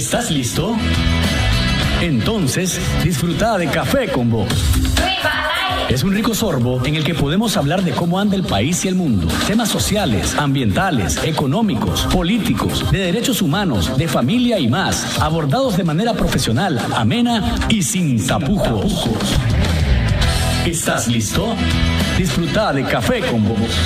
¿Estás listo? Entonces, disfruta de Café con Vos. Es un rico sorbo en el que podemos hablar de cómo anda el país y el mundo. Temas sociales, ambientales, económicos, políticos, de derechos humanos, de familia y más. Abordados de manera profesional, amena y sin tapujos. ¿Estás listo? Disfruta de Café con Vos.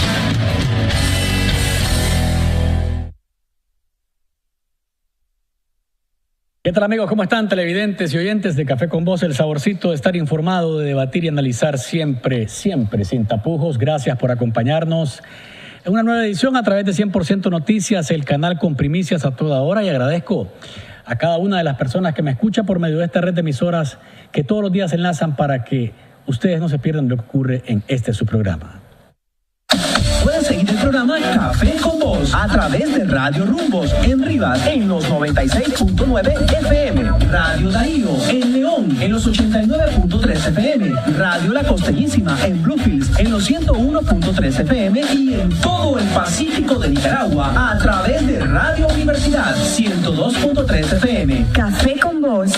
¿Qué tal, amigos? ¿Cómo están, televidentes y oyentes de Café con Vos? El saborcito de estar informado, de debatir y analizar siempre, siempre sin tapujos. Gracias por acompañarnos en una nueva edición a través de 100% Noticias, el canal con primicias a toda hora. Y agradezco a cada una de las personas que me escucha por medio de esta red de emisoras que todos los días se enlazan para que ustedes no se pierdan lo que ocurre en su programa. Pueden seguir el programa Café con Vos a través de Radio Rumbos en Rivas en los 96.9 FM, Radio Darío en León en los 89.3 FM, Radio La Costeñísima en Bluefields en los 101.3 FM y en todo el Pacífico de Nicaragua a través de Radio Universidad 102.3 FM. Café con Vos.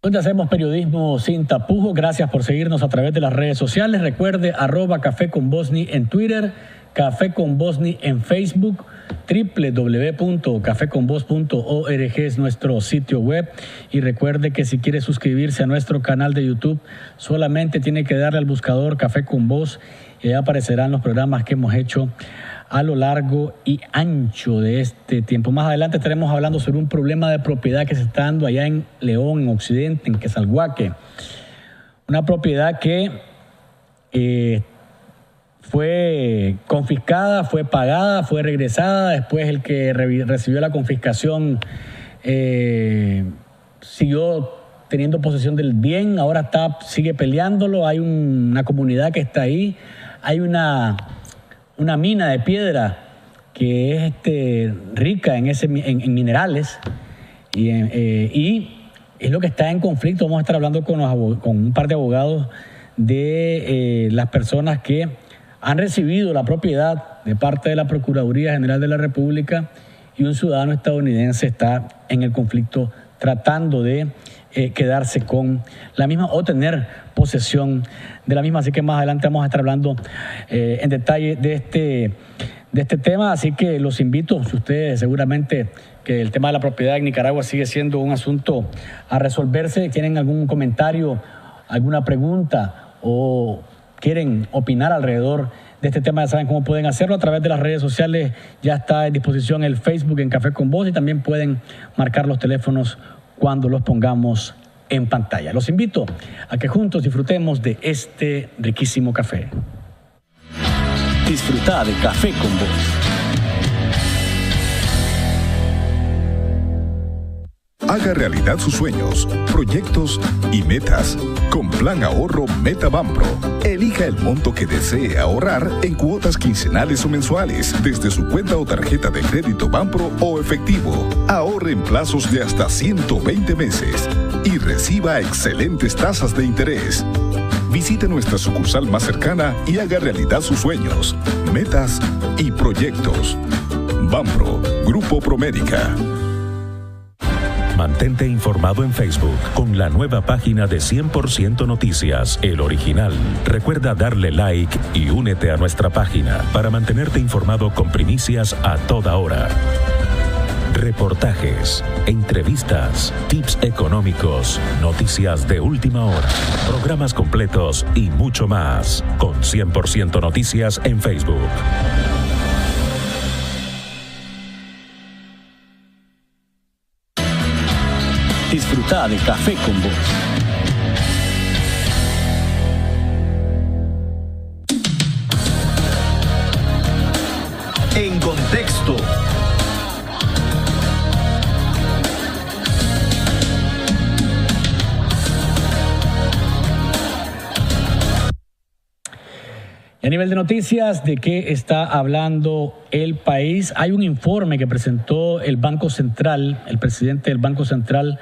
Donde hacemos periodismo sin tapujos. Gracias por seguirnos a través de las redes sociales. Recuerde @Café con Bosni en Twitter, Café con Bosni en Facebook, www.cafeconvos.org es nuestro sitio web. Y recuerde que si quiere suscribirse a nuestro canal de YouTube, solamente tiene que darle al buscador Café con Vos y ahí aparecerán los programas que hemos hecho a lo largo y ancho de este tiempo. Más adelante estaremos hablando sobre un problema de propiedad que se está dando allá en León, en Occidente, en Quesalhuaque. Una propiedad que fue confiscada, fue pagada, fue regresada. Después el que recibió la confiscación siguió teniendo posesión del bien, ahora sigue peleándolo. Hay una comunidad que está ahí, hay una mina de piedra que es rica en minerales y es lo que está en conflicto. Vamos a estar hablando con un par de abogados de las personas que han recibido la propiedad de parte de la Procuraduría General de la República, y un ciudadano estadounidense está en el conflicto tratando de quedarse con la misma o tener posesión de la misma. Así que más adelante vamos a estar hablando en detalle de este tema. Así que los invito, si ustedes seguramente que el tema de la propiedad en Nicaragua sigue siendo un asunto a resolverse, tienen algún comentario, alguna pregunta o quieren opinar alrededor de este tema, ya saben cómo pueden hacerlo a través de las redes sociales. Ya está en disposición el Facebook en Café con Vos y también pueden marcar los teléfonos cuando los pongamos en pantalla. Los invito a que juntos disfrutemos de este riquísimo café. Disfruta de Café con Vos. Haga realidad sus sueños, proyectos y metas con Plan Ahorro Meta Banpro. Elija el monto que desee ahorrar en cuotas quincenales o mensuales desde su cuenta o tarjeta de crédito Banpro o efectivo. Ahorre en plazos de hasta 120 meses y reciba excelentes tasas de interés. Visite nuestra sucursal más cercana y haga realidad sus sueños, metas y proyectos. Banpro, Grupo Promédica. Mantente informado en Facebook con la nueva página de 100% Noticias, el original. Recuerda darle like y únete a nuestra página para mantenerte informado con primicias a toda hora. Reportajes, entrevistas, tips económicos, noticias de última hora, programas completos y mucho más con 100% Noticias en Facebook. Disfruta de Café con Vos. En contexto. A nivel de noticias, ¿de qué está hablando el país? Hay un informe que presentó el Banco Central, el presidente del Banco Central,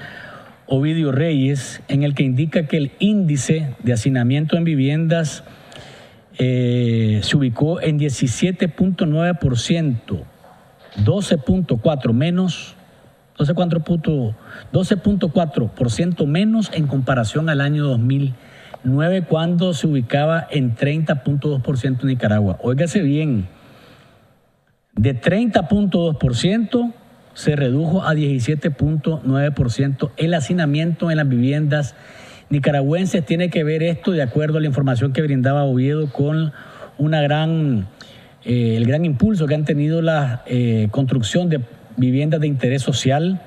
Ovidio Reyes, en el que indica que el índice de hacinamiento en viviendas se ubicó en 17.9%, 12.4% menos, 12.4% menos en comparación al año 2009, cuando se ubicaba en 30.2% en Nicaragua. Óigase bien, de 30.2% se redujo a 17.9% el hacinamiento en las viviendas nicaragüenses. Tiene que ver esto, de acuerdo a la información que brindaba Oviedo, con el gran impulso que han tenido la construcción de viviendas de interés social.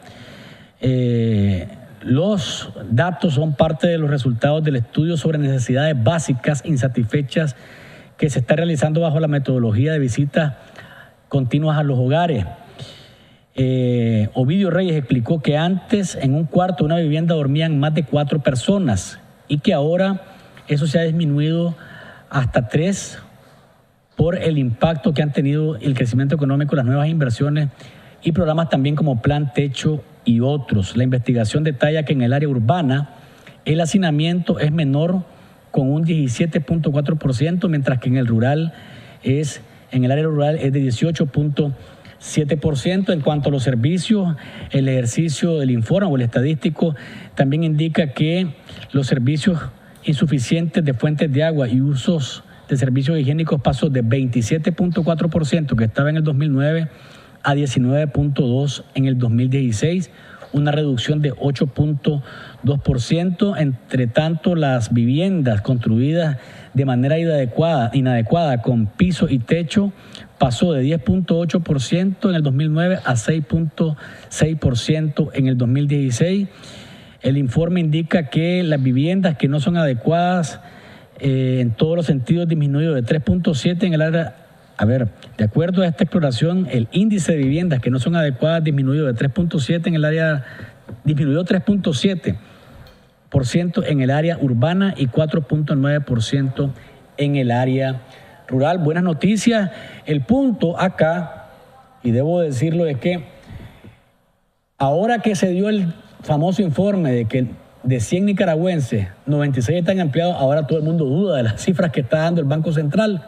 Los datos son parte de los resultados del estudio sobre necesidades básicas insatisfechas que se está realizando bajo la metodología de visitas continuas a los hogares. Ovidio Reyes explicó que antes en un cuarto de una vivienda dormían más de 4 personas y que ahora eso se ha disminuido hasta 3 por el impacto que han tenido el crecimiento económico, las nuevas inversiones y programas también como Plan Techo y otros. La investigación detalla que en el área urbana el hacinamiento es menor, con un 17.4%, mientras que en el área rural es de 18.7%. En cuanto a los servicios, el ejercicio del informe o el estadístico también indica que los servicios insuficientes de fuentes de agua y usos de servicios higiénicos pasó de 27.4% que estaba en el 2009 a 19.2% en el 2016, una reducción de 8.2%. Entre tanto, las viviendas construidas de manera inadecuada con piso y techo pasó de 10.8% en el 2009 a 6.6% en el 2016. El informe indica que las viviendas que no son adecuadas en todos los sentidos disminuyó de 3.7% en el área. De acuerdo a esta exploración, el índice de viviendas que no son adecuadas disminuyó de 3.7% en el área, disminuyó 3.7% en el área urbana y 4.9% en el área rural. Buenas noticias. El punto acá, y debo decirlo, es que ahora que se dio el famoso informe de que de 100 nicaragüenses, 96 están empleados, ahora todo el mundo duda de las cifras que está dando el Banco Central.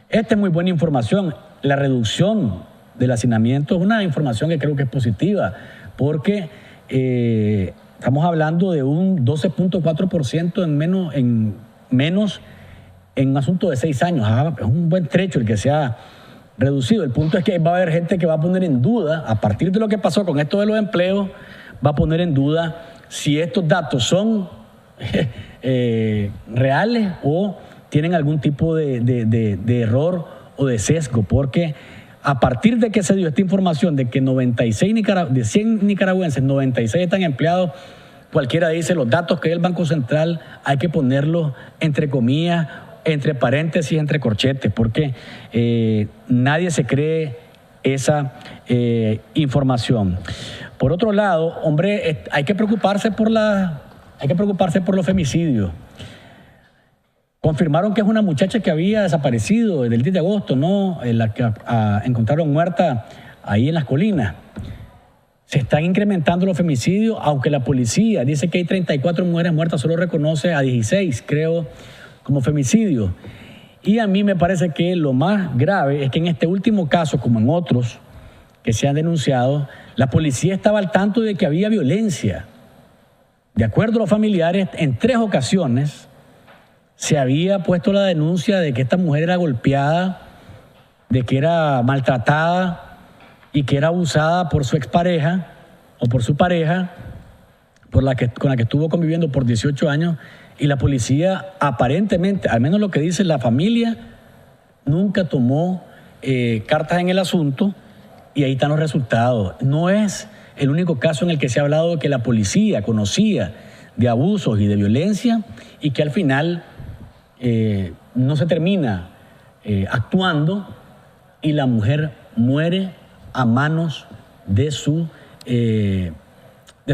Esta es muy buena información. La reducción del hacinamiento es una información que creo que es positiva, porque estamos hablando de un 12.4% en menos en un asunto de 6 años. Es un buen trecho el que se ha reducido. El punto es que va a haber gente que va a poner en duda, a partir de lo que pasó con esto de los empleos, va a poner en duda si estos datos son reales o tienen algún tipo de error o de sesgo, porque a partir de que se dio esta información de que de 100 nicaragüenses, 96 están empleados, cualquiera dice los datos que hay el Banco Central hay que ponerlos entre comillas, entre paréntesis, entre corchetes, porque nadie se cree esa información. Por otro lado, hombre, hay que preocuparse por los femicidios. Confirmaron que es una muchacha que había desaparecido desde el 10 de agosto, ¿no? La que encontraron muerta ahí en las colinas. Se están incrementando los femicidios, aunque la policía dice que hay 34 mujeres muertas, solo reconoce a 16, creo, como femicidio. Y a mí me parece que lo más grave es que en este último caso, como en otros que se han denunciado, la policía estaba al tanto de que había violencia. De acuerdo a los familiares, en 3 ocasiones se había puesto la denuncia de que esta mujer era golpeada, de que era maltratada y que era abusada por su expareja o por su pareja, con la que estuvo conviviendo por 18 años, y la policía aparentemente, al menos lo que dice la familia, nunca tomó cartas en el asunto, y ahí están los resultados. No es el único caso en el que se ha hablado de que la policía conocía de abusos y de violencia y que al final no se termina actuando y la mujer muere a manos de su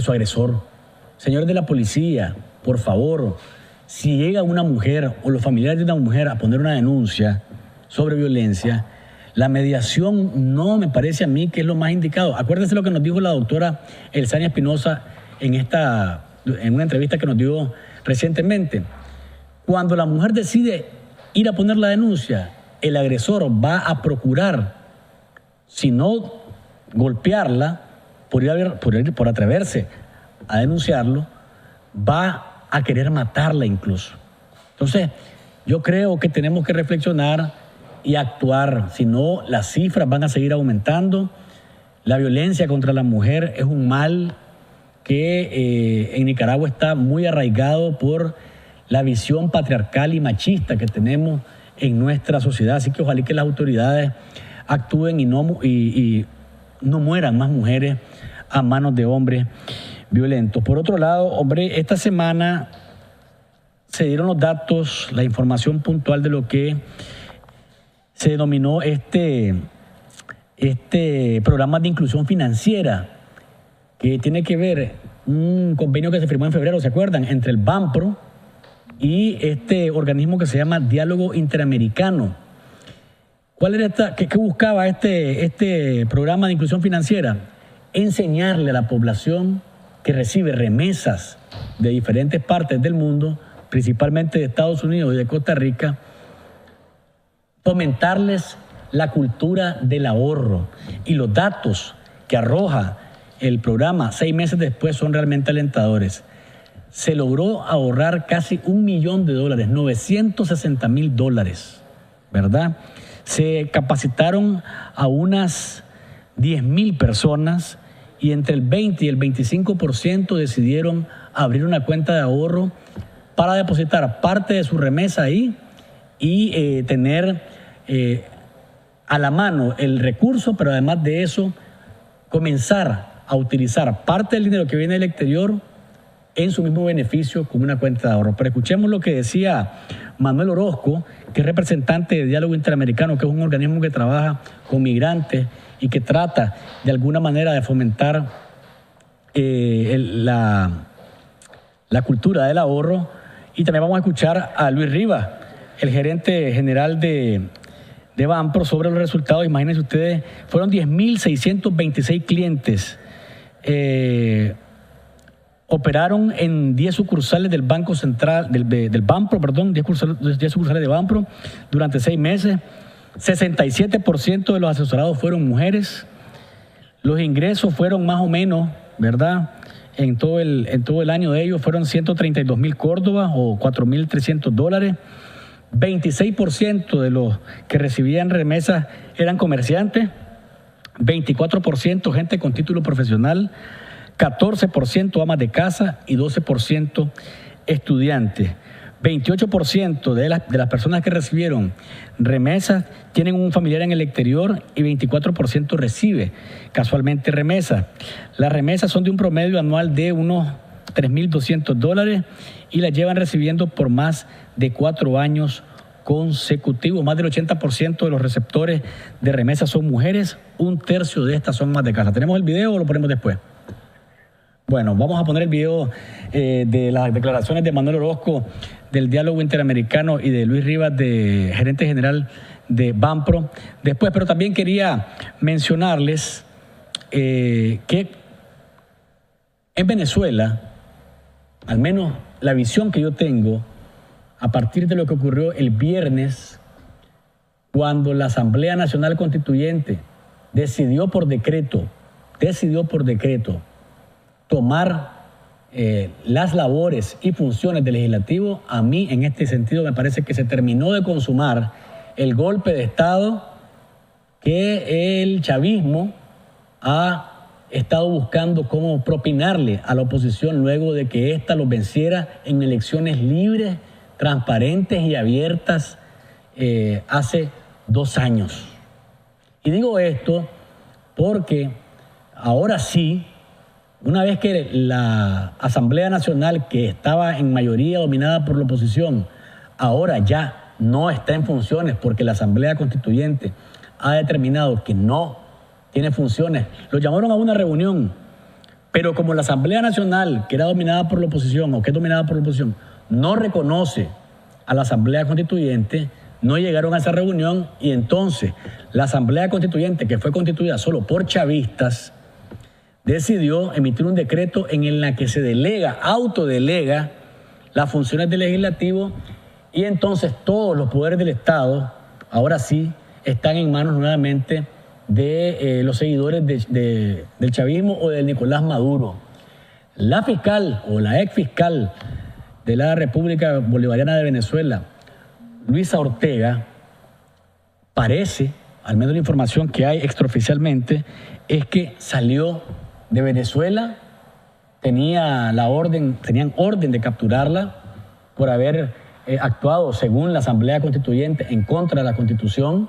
agresor. Señores de la policía, por favor, si llega una mujer o los familiares de una mujer a poner una denuncia sobre violencia, la mediación no me parece a mí que es lo más indicado. Acuérdense lo que nos dijo la doctora Elsania Espinosa en una entrevista que nos dio recientemente. Cuando la mujer decide ir a poner la denuncia, el agresor va a procurar, si no golpearla, por atreverse a denunciarlo, va a querer matarla incluso. Entonces, yo creo que tenemos que reflexionar y actuar, si no las cifras van a seguir aumentando. La violencia contra la mujer es un mal que en Nicaragua está muy arraigado por la visión patriarcal y machista que tenemos en nuestra sociedad. Así que ojalá que las autoridades actúen y no mueran más mujeres a manos de hombres violentos. Por otro lado, hombre, esta semana se dieron los datos, la información puntual de lo que se denominó este programa de inclusión financiera, que tiene que ver un convenio que se firmó en febrero, ¿se acuerdan?, entre el BAMPRO y este organismo que se llama Diálogo Interamericano. ¿Cuál era qué buscaba este programa de inclusión financiera? Enseñarle a la población que recibe remesas de diferentes partes del mundo, principalmente de Estados Unidos y de Costa Rica, fomentarles la cultura del ahorro. Y los datos que arroja el programa 6 meses después son realmente alentadores. Se logró ahorrar casi $1 millón, $960,000, ¿verdad? Se capacitaron a unas 10,000 personas y entre el 20 y el 25% decidieron abrir una cuenta de ahorro para depositar parte de su remesa ahí y tener a la mano el recurso, pero además de eso, comenzar a utilizar parte del dinero que viene del exterior en su mismo beneficio como una cuenta de ahorro. Pero escuchemos lo que decía Manuel Orozco, que es representante de Diálogo Interamericano, que es un organismo que trabaja con migrantes y que trata de alguna manera de fomentar la cultura del ahorro. Y también vamos a escuchar a Luis Rivas, el gerente general de BAMPRO, sobre los resultados. Imagínense ustedes, fueron 10,626 clientes. Operaron en 10 sucursales del Banco Central, del BAMPRO, 10 sucursales de BAMPRO durante 6 meses. 67% de los asesorados fueron mujeres. Los ingresos fueron más o menos, ¿verdad? En todo el año de ellos fueron 132,000 córdobas o $4,300. 26% de los que recibían remesas eran comerciantes, 24% gente con título profesional, 14% amas de casa y 12% estudiantes. 28% de las personas que recibieron remesas tienen un familiar en el exterior y 24% recibe casualmente remesas. Las remesas son de un promedio anual de unos $3,200 y las llevan recibiendo por más de 4 años consecutivos. Más del 80% de los receptores de remesas son mujeres, 1/3 de estas son amas de casa. ¿Tenemos el video o lo ponemos después? Bueno, vamos a poner el video de las declaraciones de Manuel Orozco del Diálogo Interamericano y de Luis Rivas, de gerente general de BAMPRO, después. Pero también quería mencionarles que en Venezuela, al menos la visión que yo tengo, a partir de lo que ocurrió el viernes, cuando la Asamblea Nacional Constituyente decidió por decreto tomar las labores y funciones del legislativo, a mí en este sentido me parece que se terminó de consumar el golpe de Estado que el chavismo ha estado buscando cómo propinarle a la oposición luego de que ésta los venciera en elecciones libres, transparentes y abiertas hace 2 años. Y digo esto porque ahora sí, una vez que la Asamblea Nacional, que estaba en mayoría dominada por la oposición, ahora ya no está en funciones porque la Asamblea Constituyente ha determinado que no tiene funciones. Lo llamaron a una reunión, pero como la Asamblea Nacional, que era dominada por la oposición o que es dominada por la oposición, no reconoce a la Asamblea Constituyente, no llegaron a esa reunión y entonces la Asamblea Constituyente, que fue constituida solo por chavistas, decidió emitir un decreto en el que se autodelega las funciones del legislativo Y entonces todos los poderes del Estado, ahora sí, están en manos nuevamente de los seguidores del chavismo o de Nicolás Maduro. La fiscal o la ex fiscal de la República Bolivariana de Venezuela, Luisa Ortega, parece, al menos la información que hay extraoficialmente, es que salió de Venezuela, tenían orden de capturarla por haber actuado según la Asamblea Constituyente en contra de la Constitución,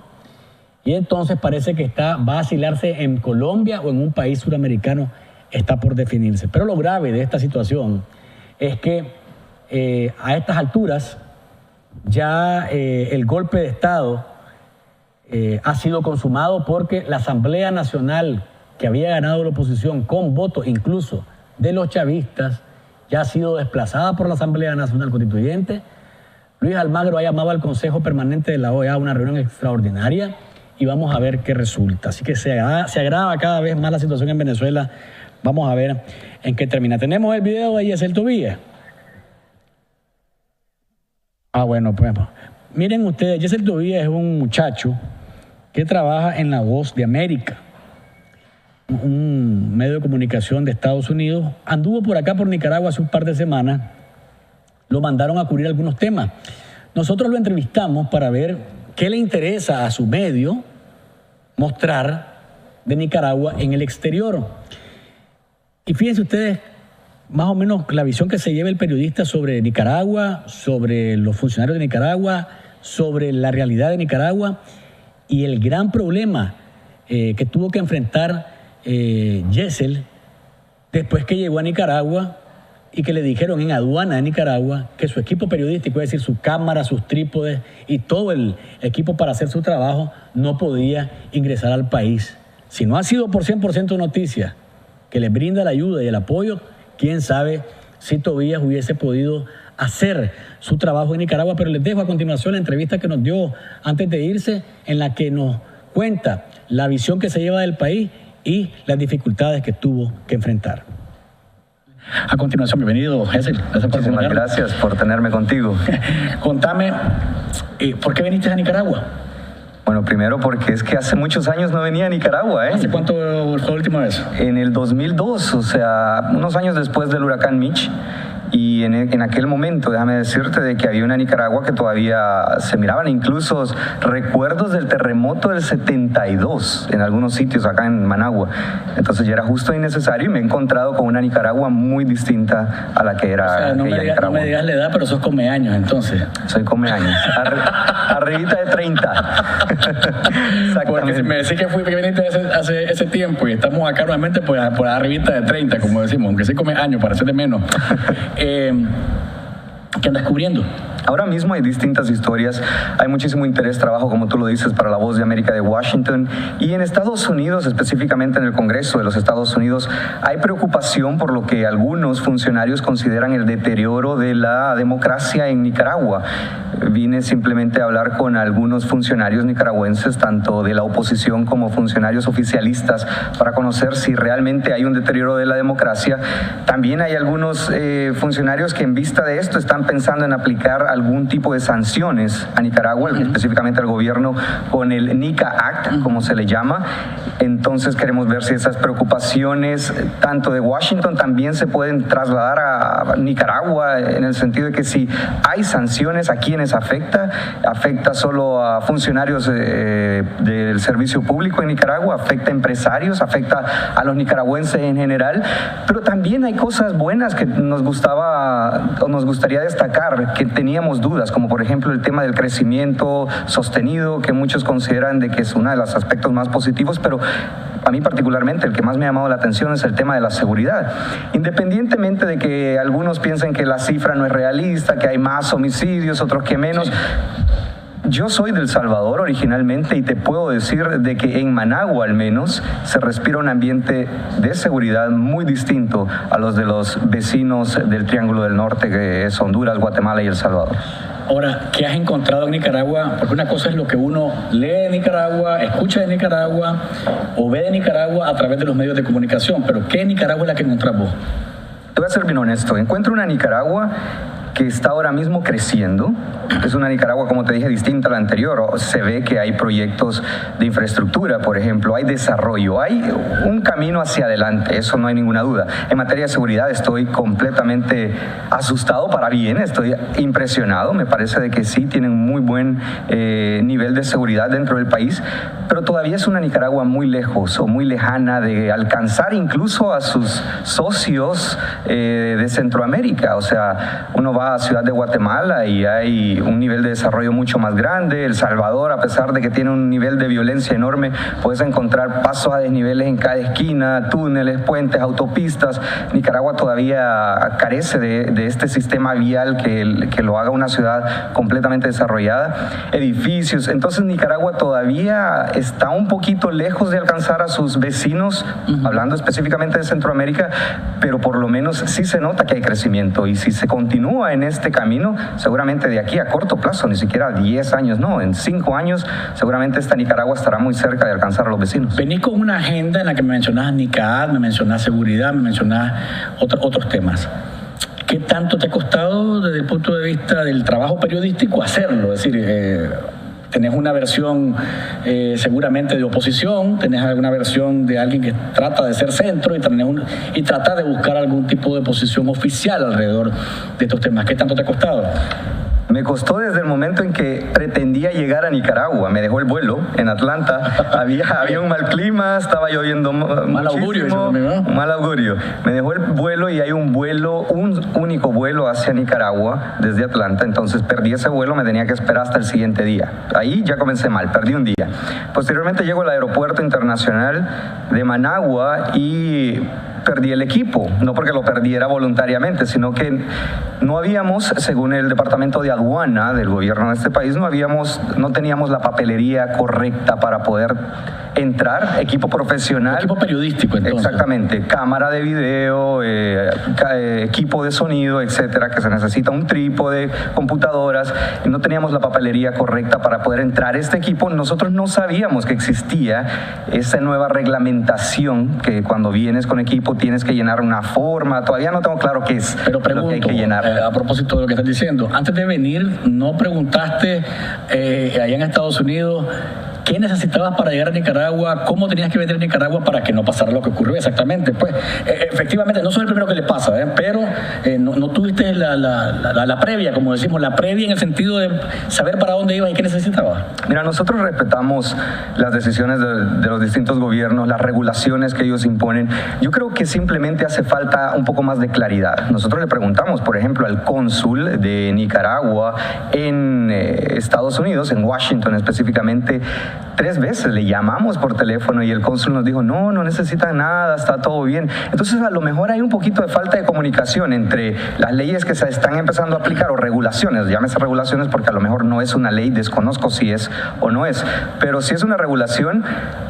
y entonces parece que va a asilarse en Colombia o en un país suramericano, está por definirse. Pero lo grave de esta situación es que a estas alturas ya el golpe de Estado ha sido consumado porque la Asamblea Nacional, que había ganado la oposición con voto incluso de los chavistas, ya ha sido desplazada por la Asamblea Nacional Constituyente. Luis Almagro ha llamado al Consejo Permanente de la OEA a una reunión extraordinaria y vamos a ver qué resulta. Así que se agrava cada vez más la situación en Venezuela. Vamos a ver en qué termina. Tenemos el video de Yesel Tobías. Bueno, pues miren ustedes, Yesel Tobías es un muchacho que trabaja en La Voz de América, un medio de comunicación de Estados Unidos. Anduvo por acá, por Nicaragua, hace un par de semanas. Lo mandaron a cubrir algunos temas. Nosotros lo entrevistamos para ver qué le interesa a su medio mostrar de Nicaragua en el exterior. Y fíjense ustedes, más o menos la visión que se lleva el periodista sobre Nicaragua, sobre los funcionarios de Nicaragua, sobre la realidad de Nicaragua y el gran problema que tuvo que enfrentar Yesel después que llegó a Nicaragua y que le dijeron en aduana de Nicaragua que su equipo periodístico, es decir, su cámara, sus trípodes y todo el equipo para hacer su trabajo, no podía ingresar al país. Si no ha sido por 100% noticia que les brinda la ayuda y el apoyo, quién sabe si Tobías hubiese podido hacer su trabajo en Nicaragua. Pero les dejo a continuación la entrevista que nos dio antes de irse, en la que nos cuenta la visión que se lleva del país y las dificultades que tuvo que enfrentar. A continuación, bienvenido, Yesel. Muchísimas gracias por tenerme contigo. Contame, ¿por qué viniste a Nicaragua? Bueno, primero porque es que hace muchos años no venía a Nicaragua, ¿eh? ¿Hace cuánto fue la última vez? En el 2002, o sea, unos años después del huracán Mitch. Y en aquel momento, déjame decirte de que había una Nicaragua que todavía se miraban incluso recuerdos del terremoto del 72 en algunos sitios acá en Managua. Entonces ya era justo y necesario, y me he encontrado con una Nicaragua muy distinta a la que era, o sea, no Nicaragua. No me digas la edad, pero sos comeaños entonces. Soy comeaños, arribita de 30. Porque si me decís que viniste hace ese tiempo y estamos acá nuevamente por arribita de 30, como decimos, aunque sí comeaños, para ser de menos. ¿Qué andas cubriendo? Ahora mismo hay distintas historias, hay muchísimo interés, trabajo, como tú lo dices, para La Voz de América de Washington, y en Estados Unidos, específicamente en el Congreso de los Estados Unidos, hay preocupación por lo que algunos funcionarios consideran el deterioro de la democracia en Nicaragua. Vine simplemente a hablar con algunos funcionarios nicaragüenses, tanto de la oposición como funcionarios oficialistas, para conocer si realmente hay un deterioro de la democracia. También hay algunos funcionarios que en vista de esto están pensando en aplicar algún tipo de sanciones a Nicaragua, específicamente al gobierno, con el NICA Act, como se le llama. Entonces queremos ver si esas preocupaciones, tanto de Washington, también se pueden trasladar a Nicaragua, en el sentido de que si hay sanciones, ¿a quiénes afecta? ¿Afecta solo a funcionarios del servicio público en Nicaragua? ¿Afecta a empresarios? ¿Afecta a los nicaragüenses en general? Pero también hay cosas buenas que nos gustaría destacar, que teníamos dudas, como por ejemplo el tema del crecimiento sostenido, que muchos consideran de que es uno de los aspectos más positivos, pero a mí particularmente el que más me ha llamado la atención es el tema de la seguridad. Independientemente de que algunos piensen que la cifra no es realista, que hay más homicidios, otros que menos. Yo soy del Salvador originalmente y te puedo decir de que en Managua al menos se respira un ambiente de seguridad muy distinto a los de los vecinos del Triángulo del Norte, que es Honduras, Guatemala y El Salvador. Ahora, ¿qué has encontrado en Nicaragua? Porque una cosa es lo que uno lee de Nicaragua, escucha de Nicaragua o ve de Nicaragua a través de los medios de comunicación, pero ¿qué Nicaragua es la que encontrás vos? Te voy a ser bien honesto, encuentro una Nicaragua que está ahora mismo creciendo. Es una Nicaragua, como te dije, distinta a la anterior. Se ve que hay proyectos de infraestructura, por ejemplo, hay desarrollo, hay un camino hacia adelante, eso no hay ninguna duda. En materia de seguridad estoy completamente asustado para bien, estoy impresionado, me parece de que sí tienen muy buen nivel de seguridad dentro del país, pero todavía es una Nicaragua muy lejos o muy lejana de alcanzar incluso a sus socios de Centroamérica. O sea, uno va a Ciudad de Guatemala y hay un nivel de desarrollo mucho más grande. El Salvador, a pesar de que tiene un nivel de violencia enorme, puedes encontrar pasos a desniveles en cada esquina, túneles, puentes, autopistas. Nicaragua todavía carece de este sistema vial que lo haga una ciudad completamente desarrollada. Edificios. Entonces Nicaragua todavía está un poquito lejos de alcanzar a sus vecinos, hablando específicamente de Centroamérica, pero por lo menos sí se nota que hay crecimiento, y si se continúa en este camino, seguramente de aquí a corto plazo, ni siquiera 10 años, no, en 5 años, seguramente esta Nicaragua estará muy cerca de alcanzar a los vecinos. Venís con una agenda en la que me mencionás NICAD, me mencionás seguridad, me mencionás otros temas. ¿Qué tanto te ha costado desde el punto de vista del trabajo periodístico hacerlo? Es decir, tenés una versión seguramente de oposición, tenés alguna versión de alguien que trata de ser centro y trata de buscar algún tipo de posición oficial alrededor de estos temas. ¿Qué tanto te ha costado? Me costó desde el momento en que pretendía llegar a Nicaragua. Me dejó el vuelo en Atlanta. Había un mal clima, estaba lloviendo mal augurio, muchísimo. Mal augurio. Me dejó el vuelo y hay un único vuelo hacia Nicaragua desde Atlanta. Entonces perdí ese vuelo, me tenía que esperar hasta el siguiente día. Ahí ya comencé mal, perdí un día. Posteriormente llego al aeropuerto internacional de Managua y perdí el equipo, no porque lo perdiera voluntariamente, sino que no habíamos, según el departamento de aduana del gobierno de este país, no teníamos la papelería correcta para poder entrar, equipo profesional. Equipo periodístico, entonces. Exactamente, cámara de video, equipo de sonido, etcétera, que se necesita un trípode, computadoras, y no teníamos la papelería correcta para poder entrar este equipo. Nosotros no sabíamos que existía esa nueva reglamentación que cuando vienes con equipo tienes que llenar una forma. Todavía no tengo claro qué es. Pero pregunto, lo que hay que llenar. A propósito de lo que estás diciendo, antes de venir, ¿no preguntaste allá en Estados Unidos qué necesitabas para llegar a Nicaragua? ¿Cómo tenías que venir a Nicaragua para que no pasara lo que ocurrió exactamente? Pues efectivamente, no soy el primero que le pasa, pero no tuviste la previa, como decimos, la previa en el sentido de saber para dónde ibas y qué necesitabas. Mira, nosotros respetamos las decisiones de los distintos gobiernos, las regulaciones que ellos imponen. Yo creo que simplemente hace falta un poco más de claridad. Nosotros le preguntamos, por ejemplo, al cónsul de Nicaragua en Estados Unidos, en Washington específicamente, 3 veces le llamamos por teléfono y el cónsul nos dijo, no necesitan nada, está todo bien. Entonces a lo mejor hay un poquito de falta de comunicación entre las leyes que se están empezando a aplicar o regulaciones, llámese regulaciones porque a lo mejor no es una ley, desconozco si es o no es, pero si es una regulación,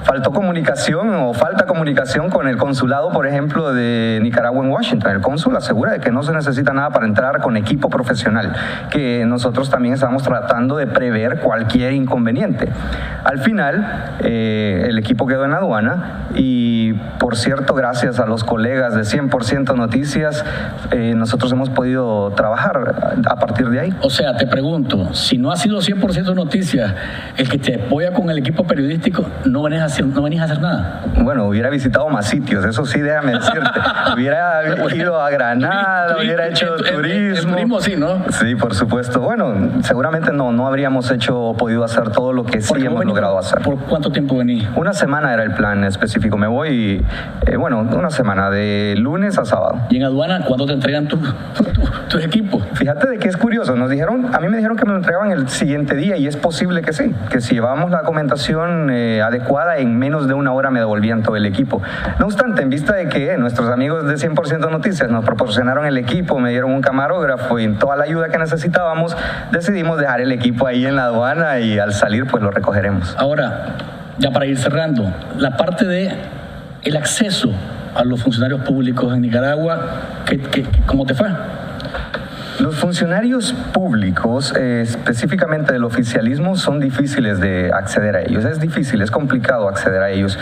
faltó comunicación o falta comunicación con el consulado, por ejemplo, de Nicaragua en Washington. El cónsul asegura de que no se necesita nada para entrar con equipo profesional, que nosotros también estamos tratando de prever cualquier inconveniente. Al final, el equipo quedó en aduana y, por cierto, gracias a los colegas de 100% Noticias, nosotros hemos podido trabajar a partir de ahí. O sea, te pregunto, si no ha sido 100% Noticias el que te apoya con el equipo periodístico, no venís a hacer nada. Bueno, hubiera visitado más sitios, eso sí, déjame decirte. Hubiera ido a Granada, hubiera hecho turismo. El turismo sí, ¿no? Sí, por supuesto. Bueno, seguramente no habríamos podido hacer todo lo que sí hemos logrado hacer. ¿Por cuánto tiempo venís? Una semana era el plan específico. Me voy, una semana, de lunes a sábado. ¿Y en aduana cuándo te entregan tus equipos? Fíjate de que es curioso. A mí me dijeron que me lo entregaban el siguiente día y es posible que sí, que si llevábamos la documentación adecuada, en menos de 1 hora me devolvían todo el equipo. No obstante, en vista de que nuestros amigos de 100% Noticias nos proporcionaron el equipo, me dieron un camarógrafo y toda la ayuda que necesitábamos, decidimos dejar el equipo ahí en la aduana y al salir pues lo recogeremos. Ahora, ya para ir cerrando, la parte de el acceso a los funcionarios públicos en Nicaragua, ¿cómo te fue? Los funcionarios públicos, específicamente del oficialismo, son difíciles de acceder a ellos. Es difícil, es complicado acceder a ellos.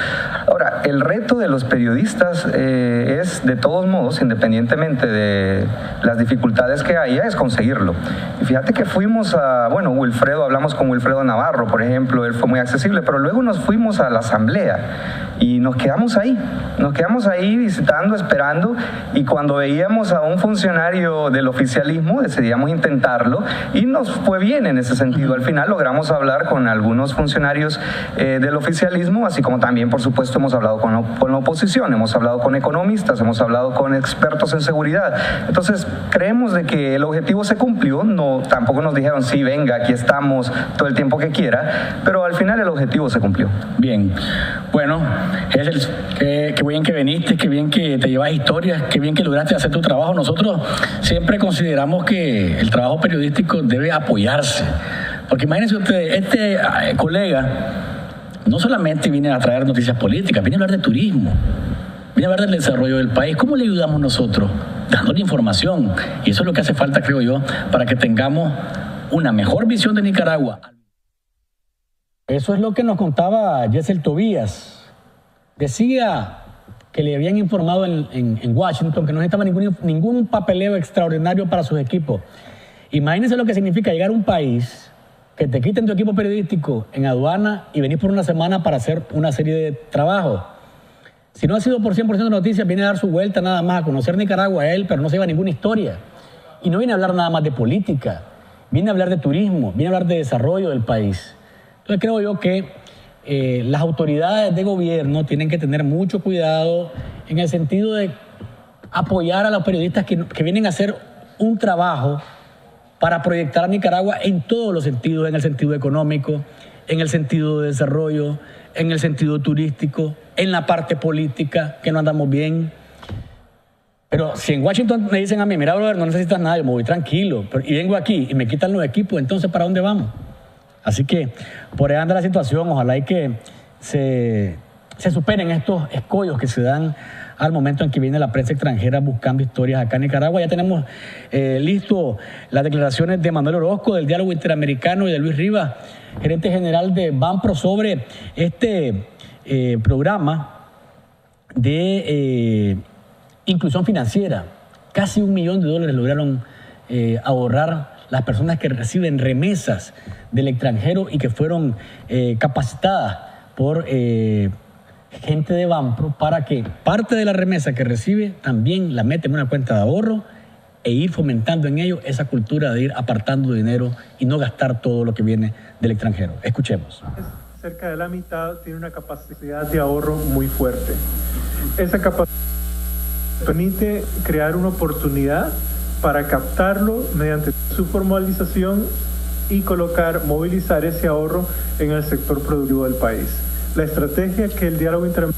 Ahora, el reto de los periodistas es, de todos modos, independientemente de las dificultades que haya, es conseguirlo. Y fíjate que fuimos hablamos con Wilfredo Navarro, por ejemplo, él fue muy accesible, pero luego nos fuimos a la asamblea y nos quedamos ahí visitando, esperando, y cuando veíamos a un funcionario del oficialismo decidíamos intentarlo y nos fue bien en ese sentido. Al final logramos hablar con algunos funcionarios del oficialismo, así como también, por supuesto, hemos hablado con la oposición, hemos hablado con economistas, hemos hablado con expertos en seguridad. Entonces, creemos de que el objetivo se cumplió, tampoco nos dijeron, sí, venga, aquí estamos todo el tiempo que quiera, pero al final el objetivo se cumplió. Bien, bueno, qué bien que viniste, qué bien que te llevas historias, qué bien que lograste hacer tu trabajo. Nosotros siempre consideramos que el trabajo periodístico debe apoyarse, porque imagínense ustedes, este colega no solamente viene a traer noticias políticas, viene a hablar de turismo, viene a hablar del desarrollo del país. ¿Cómo le ayudamos nosotros? Dándole información, y eso es lo que hace falta, creo yo, para que tengamos una mejor visión de Nicaragua. Eso es lo que nos contaba Yesel Tobías. Decía que le habían informado en Washington que no necesitaba ningún papeleo extraordinario para sus equipos. Imagínense lo que significa llegar a un país, que te quiten tu equipo periodístico en aduana y venir por una semana para hacer una serie de trabajos. Si no ha sido por 100% de noticias, viene a dar su vuelta nada más, a conocer Nicaragua a él, pero no se lleva ninguna historia. Y no viene a hablar nada más de política, viene a hablar de turismo, viene a hablar de desarrollo del país. Entonces creo yo que las autoridades de gobierno tienen que tener mucho cuidado en el sentido de apoyar a los periodistas que vienen a hacer un trabajo para proyectar a Nicaragua en todos los sentidos, en el sentido económico, en el sentido de desarrollo, en el sentido turístico, en la parte política, que no andamos bien. Pero si en Washington me dicen a mí, mira, brother, no necesitas nada, yo me voy tranquilo, y vengo aquí y me quitan los equipos, entonces ¿para dónde vamos? Así que por ahí anda la situación. Ojalá y que se superen estos escollos que se dan al momento en que viene la prensa extranjera buscando historias acá en Nicaragua. Ya tenemos listo las declaraciones de Manuel Orozco del Diálogo Interamericano y de Luis Rivas, gerente general de Banpro, sobre este programa de inclusión financiera. Casi $1 millón lograron ahorrar las personas que reciben remesas del extranjero y que fueron capacitadas por gente de Banpro para que parte de la remesa que recibe también la mete en una cuenta de ahorro e ir fomentando en ello esa cultura de ir apartando dinero y no gastar todo lo que viene del extranjero. Escuchemos. Cerca de la mitad tiene una capacidad de ahorro muy fuerte. Esa capacidad permite crear una oportunidad para captarlo mediante su formalización y movilizar ese ahorro en el sector productivo del país. La estrategia que el diálogo interamericano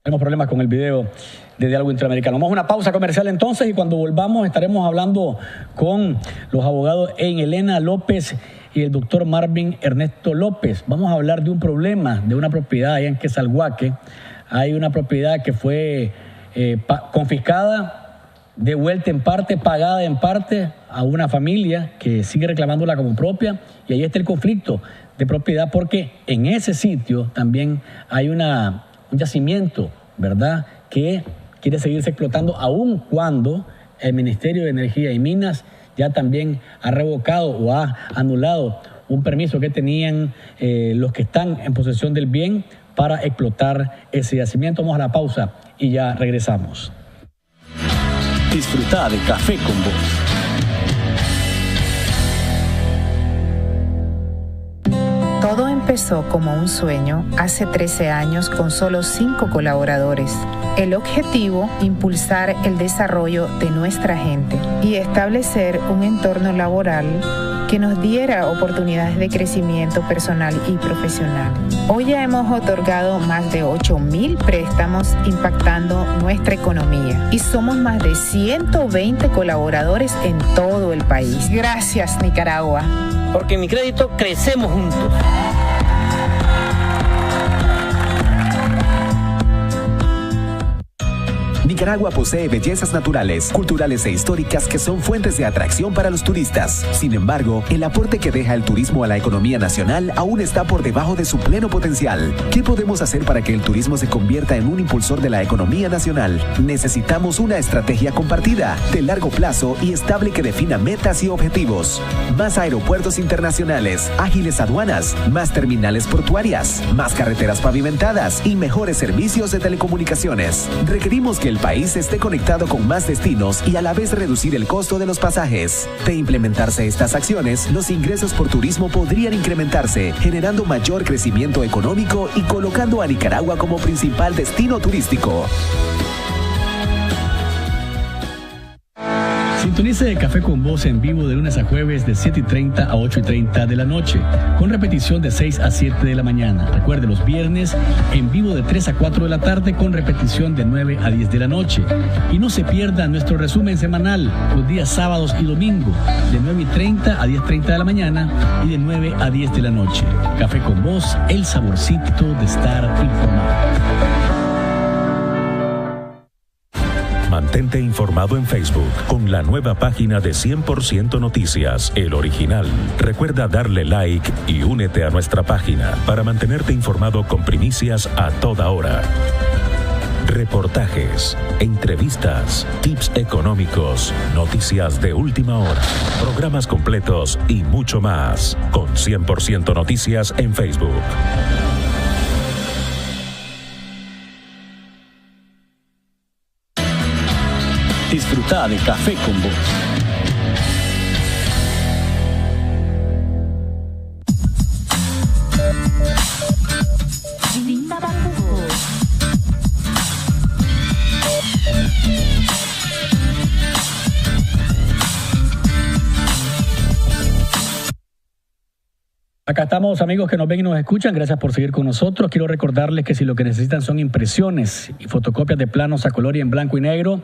Tenemos problemas con el video de Diálogo Interamericano. Vamos a una pausa comercial entonces y cuando volvamos estaremos hablando con los abogados Elena López y el doctor Marvin Ernesto López. Vamos a hablar de un problema de una propiedad allá en Quesalhuaque. Hay una propiedad que fue confiscada, devuelta en parte, pagada en parte a una familia que sigue reclamándola como propia, y ahí está el conflicto de propiedad porque en ese sitio también hay un yacimiento, ¿verdad?, que quiere seguirse explotando aun cuando el Ministerio de Energía y Minas ya también ha revocado o ha anulado un permiso que tenían los que están en posesión del bien para explotar ese yacimiento. Vamos a la pausa y ya regresamos. Disfruta de Café con Vos. Todo empezó como un sueño hace 13 años con solo 5 colaboradores. El objetivo, impulsar el desarrollo de nuestra gente y establecer un entorno laboral que nos diera oportunidades de crecimiento personal y profesional. Hoy ya hemos otorgado más de 8,000 préstamos impactando nuestra economía y somos más de 120 colaboradores en todo el país. Gracias, Nicaragua. Porque en Mi Crédito crecemos juntos. Nicaragua posee bellezas naturales, culturales e históricas que son fuentes de atracción para los turistas. Sin embargo, el aporte que deja el turismo a la economía nacional aún está por debajo de su pleno potencial. ¿Qué podemos hacer para que el turismo se convierta en un impulsor de la economía nacional? Necesitamos una estrategia compartida, de largo plazo y estable que defina metas y objetivos. Más aeropuertos internacionales, ágiles aduanas, más terminales portuarias, más carreteras pavimentadas y mejores servicios de telecomunicaciones. Requerimos que el país esté conectado con más destinos y a la vez reducir el costo de los pasajes. De implementarse estas acciones, los ingresos por turismo podrían incrementarse, generando mayor crecimiento económico y colocando a Nicaragua como principal destino turístico. Sintonice Café con Voz en vivo de lunes a jueves de 7:30 a 8:30 de la noche, con repetición de 6 a 7 de la mañana. Recuerde, los viernes en vivo de 3 a 4 de la tarde, con repetición de 9 a 10 de la noche. Y no se pierda nuestro resumen semanal los días sábados y domingo, de 9:30 a 10:30 de la mañana y de 9 a 10 de la noche. Café con Voz, el saborcito de estar informado. Mantente informado en Facebook con la nueva página de 100% Noticias, El Original. Recuerda darle like y únete a nuestra página para mantenerte informado con primicias a toda hora. Reportajes, entrevistas, tips económicos, noticias de última hora, programas completos y mucho más. Con 100% Noticias en Facebook. Disfruta de Café con Voz. Acá estamos, amigos que nos ven y nos escuchan. Gracias por seguir con nosotros. Quiero recordarles que si lo que necesitan son impresiones y fotocopias de planos a color y en blanco y negro,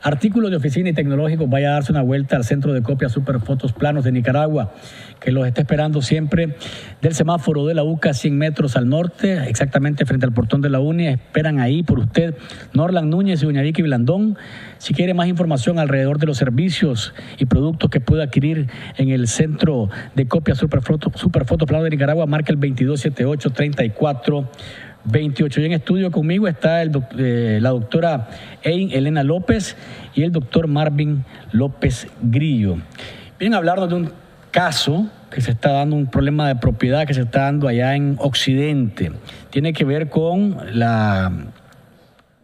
artículos de oficina y tecnológicos, vaya a darse una vuelta al Centro de Copias Superfotos Planos de Nicaragua, que los está esperando siempre del semáforo de la UCA, 100 metros al norte, exactamente frente al portón de la UNI. Esperan ahí por usted Norland Núñez y doña Vicky Blandón. Si quiere más información alrededor de los servicios y productos que puede adquirir en el Centro de Copias Superfotos Planos de Nicaragua, marca el 2278-3428. Y en estudio conmigo está la doctora Elena López y el doctor Marvin López Grillo. Vienen a hablarnos de un caso que se está dando, un problema de propiedad que se está dando allá en Occidente. Tiene que ver con la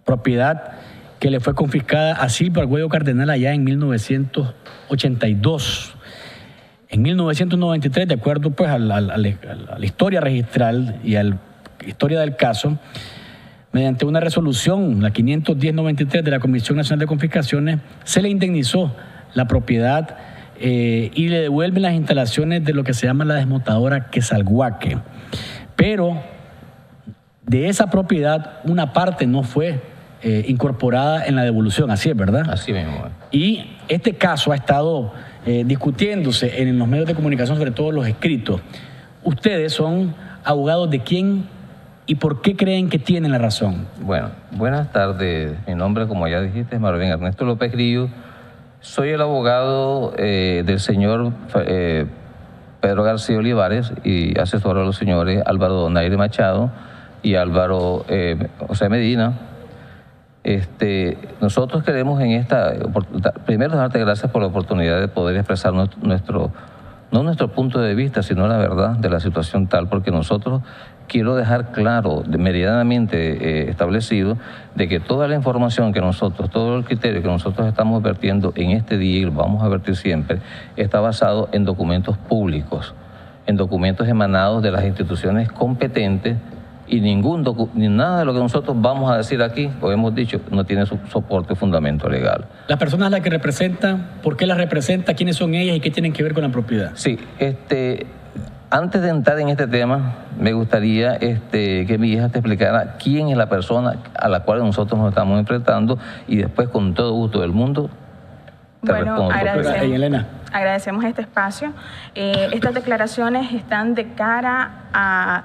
propiedad que le fue confiscada a Silvio Argüello Cardenal allá en 1982. En 1993, de acuerdo pues a la historia registral y a la historia del caso, mediante una resolución, la 510-93 de la Comisión Nacional de Confiscaciones, se le indemnizó la propiedad y le devuelven las instalaciones de lo que se llama la desmotadora Quesalguaque. Pero de esa propiedad, una parte no fue incorporada en la devolución, así es, ¿verdad? Así mismo. Y este caso ha estado discutiéndose en los medios de comunicación, sobre todo los escritos. ¿Ustedes son abogados de quién y por qué creen que tienen la razón? Bueno, buenas tardes. Mi nombre, como ya dijiste, es Marvin Ernesto López Grillo. Soy el abogado del señor Pedro García Olivares y asesoro a los señores Álvaro Donaire Machado y Álvaro José Medina. Nosotros queremos primero darte gracias por la oportunidad de poder expresar no nuestro punto de vista, sino la verdad de la situación tal, porque nosotros quiero dejar claro, meridianamente establecido, de que toda la información que nosotros, todo el criterio que nosotros estamos vertiendo en este día y lo vamos a vertir siempre, está basado en documentos públicos, en documentos emanados de las instituciones competentes. Y ni nada de lo que nosotros vamos a decir aquí, o hemos dicho, no tiene su soporte o fundamento legal. Las personas a las que representan, ¿por qué las representa? ¿Quiénes son ellas y qué tienen que ver con la propiedad? Sí, antes de entrar en este tema, me gustaría que mi hija te explicara quién es la persona a la cual nosotros nos estamos enfrentando y después, con todo gusto del mundo, te respondo. Agradecemos este espacio. Estas declaraciones están de cara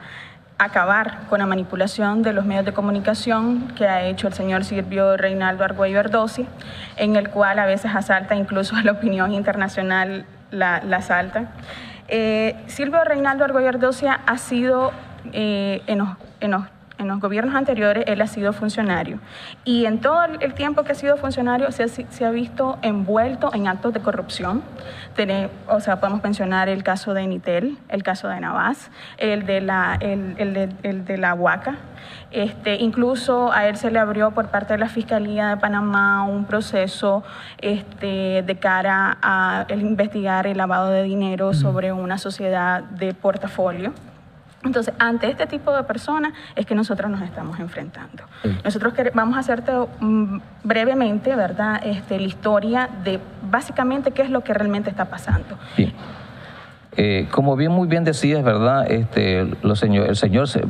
acabar con la manipulación de los medios de comunicación que ha hecho el señor Silvio Reinaldo Argüello Ardossia, en el cual a veces asalta incluso a la opinión internacional, la asalta. Silvio Reinaldo Argüello Ardossia ha sido, en los gobiernos anteriores, él ha sido funcionario. Y en todo el tiempo que ha sido funcionario se ha visto envuelto en actos de corrupción. Podemos mencionar el caso de Nitel, el caso de Navas, el de la Huaca. Incluso a él se le abrió por parte de la Fiscalía de Panamá un proceso de cara a investigar el lavado de dinero sobre una sociedad de portafolio. Entonces, ante este tipo de personas es que nosotros nos estamos enfrentando. Nosotros vamos a hacerte brevemente, ¿verdad?, la historia de básicamente qué es lo que realmente está pasando. Bien. Como muy bien decías, ¿verdad?,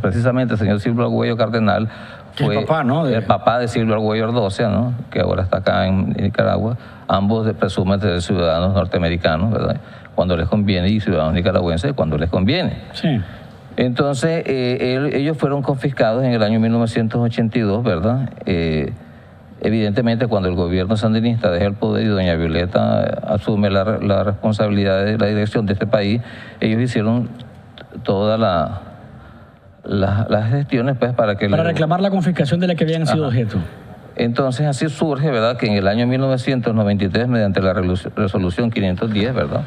precisamente el señor Silvio Argüello Cardenal fue el papá, ¿no? El papá de Silvio Argüello Ardossia, ¿no?, que ahora está acá en Nicaragua. Ambos presumen de ciudadanos norteamericanos, ¿verdad?, cuando les conviene, y ciudadanos nicaragüenses cuando les conviene. Sí. Entonces, ellos fueron confiscados en el año 1982, ¿verdad? Evidentemente, cuando el gobierno sandinista deja el poder y doña Violeta asume la responsabilidad de la dirección de este país, ellos hicieron todas las gestiones, pues, para reclamar la confiscación de la que habían sido objeto. Entonces, así surge, ¿verdad?, que en el año 1993, mediante la resolución 510, ¿verdad?,